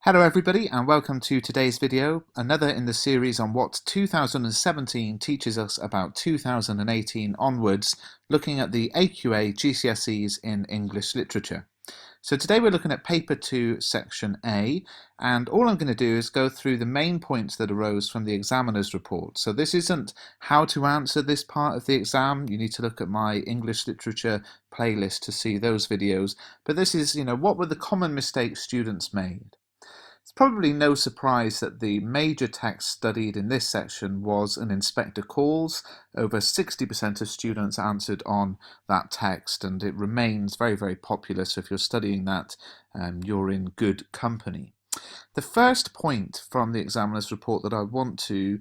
Hello everybody and welcome to today's video, another in the series on what 2017 teaches us about 2018 onwards, looking at the AQA GCSEs in English Literature. So today we're looking at Paper 2, Section A, and all I'm going to do is go through the main points that arose from the examiner's report. So this isn't how to answer this part of the exam. You need to look at my English Literature playlist to see those videos, but this is, what were the common mistakes students made? It's probably no surprise that the major text studied in this section was an inspector calls. Over 60% of students answered on that text, and it remains very, very popular. So if you're studying that, you're in good company. The first point from the examiner's report that I want to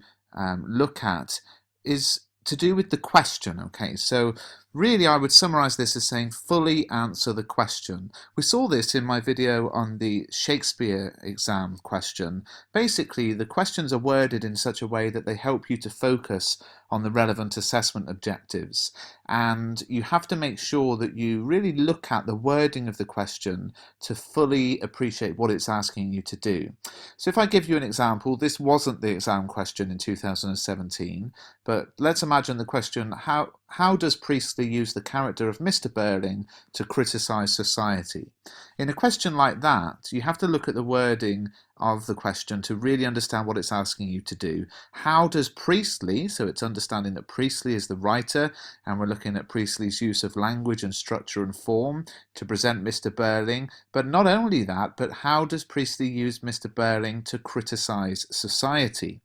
look at is to do with the question. Okay, so really I would summarize this as saying fully answer the question. We saw this in my video on the Shakespeare exam question. Basically, the questions are worded in such a way that they help you to focus on the relevant assessment objectives, and you have to make sure that you really look at the wording of the question to fully appreciate what it's asking you to do. So if I give you an example, this wasn't the exam question in 2017, but let's imagine the question, how does Priestley use the character of Mr. Burling to criticise society? In a question like that, you have to look at the wording of the question to really understand what it's asking you to do. How does Priestley, so it's understanding that Priestley is the writer, and we're looking at Priestley's use of language and structure and form to present Mr. Burling, but not only that, but how does Priestley use Mr. Burling to criticise society?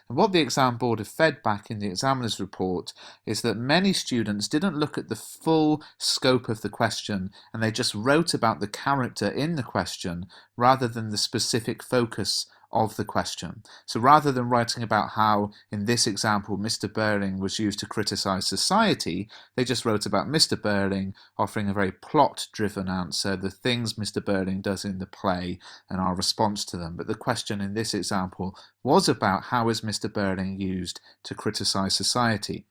And what the exam board have fed back in the examiner's report is that many students didn't look at the full scope of the question, and they just wrote about the character in the question rather than the specific focus of the question. So rather than writing about how, in this example, Mr. Burling was used to criticise society, they just wrote about Mr. Burling, offering a very plot-driven answer, the things Mr. Burling does in the play and our response to them. But the question in this example was about how is Mr. Burling used to criticise society.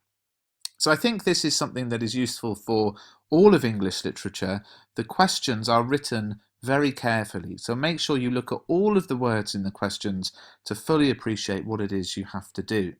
So I think this is something that is useful for all of English literature. The questions are written very carefully, so make sure you look at all of the words in the questions to fully appreciate what it is you have to do.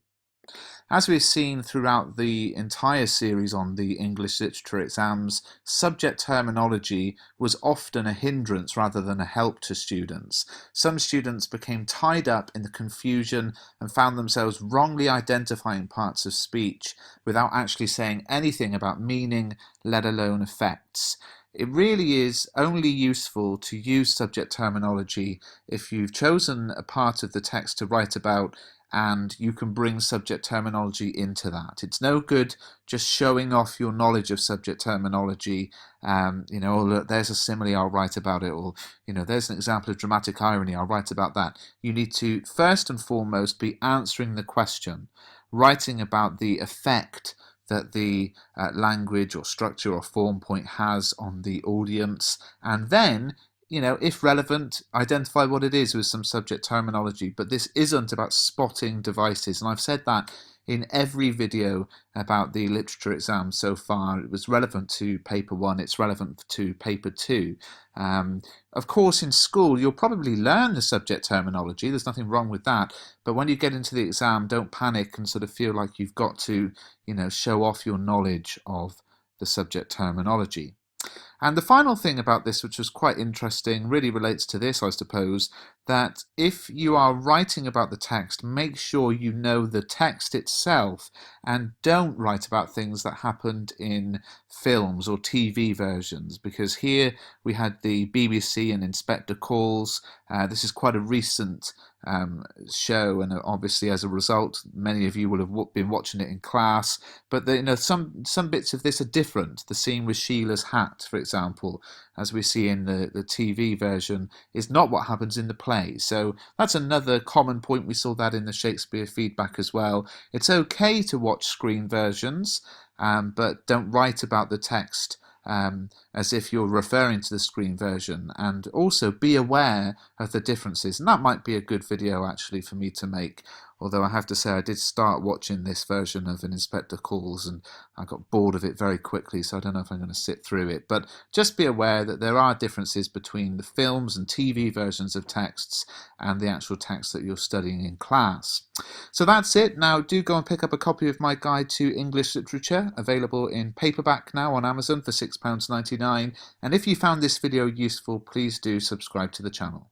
As we've seen throughout the entire series on the English literature exams, subject terminology was often a hindrance rather than a help to students. Some students became tied up in the confusion and found themselves wrongly identifying parts of speech without actually saying anything about meaning, let alone effects. It really is only useful to use subject terminology if you've chosen a part of the text to write about and you can bring subject terminology into that. It's no good just showing off your knowledge of subject terminology. Oh, look, there's a simile, I'll write about it, or there's an example of dramatic irony, I'll write about that. You need to first and foremost be answering the question, writing about the effect that the language or structure or form point has on the audience, and then if relevant, identify what it is with some subject terminology. But this isn't about spotting devices, and I've said that in every video about the literature exam so far. It was relevant to paper 1, it's relevant to paper 2. Of course, in school you'll probably learn the subject terminology, there's nothing wrong with that, but when you get into the exam, don't panic and sort of feel like you've got to show off your knowledge of the subject terminology. And the final thing about this, which was quite interesting, really relates to this, I suppose, that if you are writing about the text, make sure you know the text itself and don't write about things that happened in films or TV versions, because here we had the BBC and Inspector Calls. This is quite a recent show, and obviously as a result many of you will have been watching it in class, but some bits of this are different. The scene with Sheila's hat, for example, as we see in the TV version, is not what happens in the play. So that's another common point. We saw that in the Shakespeare feedback as well. It's okay to watch screen versions, but don't write about the text as if you're referring to the screen version, and also be aware of the differences. And that might be a good video actually for me to make although I have to say I did start watching this version of An Inspector Calls and I got bored of it very quickly, so I don't know if I'm going to sit through it. But just be aware that there are differences between the films and TV versions of texts and the actual text that you're studying in class. So that's it. Now do go and pick up a copy of my guide to English literature, available in paperback now on Amazon for £6.99. And if you found this video useful, please do subscribe to the channel.